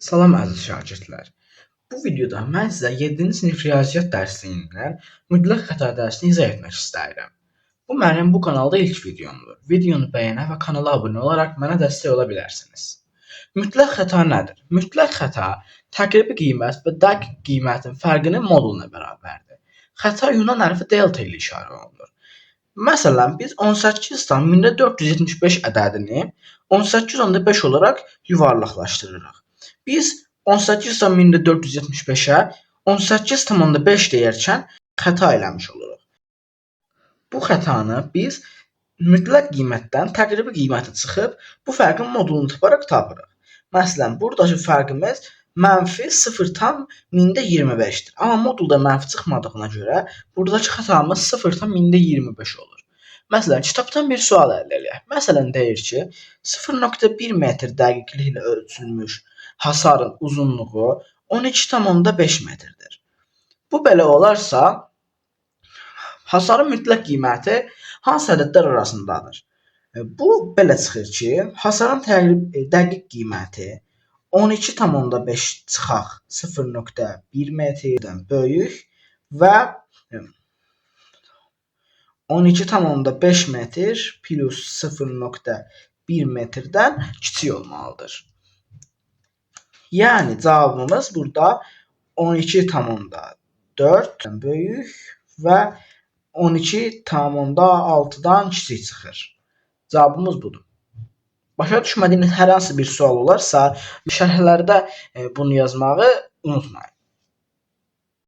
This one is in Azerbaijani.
Salam əziz şagirdlər. Bu videoda mən sizə 7-ci sinif riyaziyyat dərsindən mütləq xəta dərsini izah etmək istəyirəm. Bu mənim bu kanalda ilk videomdur. Videonu bəyənə və kanala abunə olaraq mənə dəstək ola bilərsiniz. Mütləq xəta nədir? Mütləq xəta təqribi qiymət və dəqiq qiymətin fərqinin moduluna bərabərdir. Xəta Yunan hərfi delta ilə işarə olunur. Məsələn, biz 18,475 ədədini 18,5 olaraq yuvarlaqlaşdırırıq. Biz 18,475-ə 18,5 deyərkən xəta eləmiş oluruq. Bu xətanı biz mütləq qiymətdən təqribi qiyməti çıxıb bu fərqin modulunu taparaq tapırıq. Məsələn, buradakı fərqimiz mənfi 0,25-dir. Amma modulda mənfi çıxmadığına görə buradakı xətamız 0,25 olur. Məsələn, kitabdan bir sual əldə edək. Məsələn, deyir ki, 0,1 metr dəqiqliklə ölçülmüş hasarın uzunluğu 12,5 metrdir. Bu belə olarsa, hasarın mütləq qiyməti hansı ədədlər arasındadır? Bu belə çıxır ki, hasarın dəqiq qiyməti 12,5 çıxaq 0,1 metrdən böyük və 12,5 metr plus 0,1 metrdən kiçik olmalıdır. Yəni cavabımız burada 12,4-dən böyük və 12,6-dan kiçik çıxır. Cavabımız budur. Başa düşmədiyiniz hər hansı bir sual olarsa, şərhlərdə bunu yazmağı unutmayın.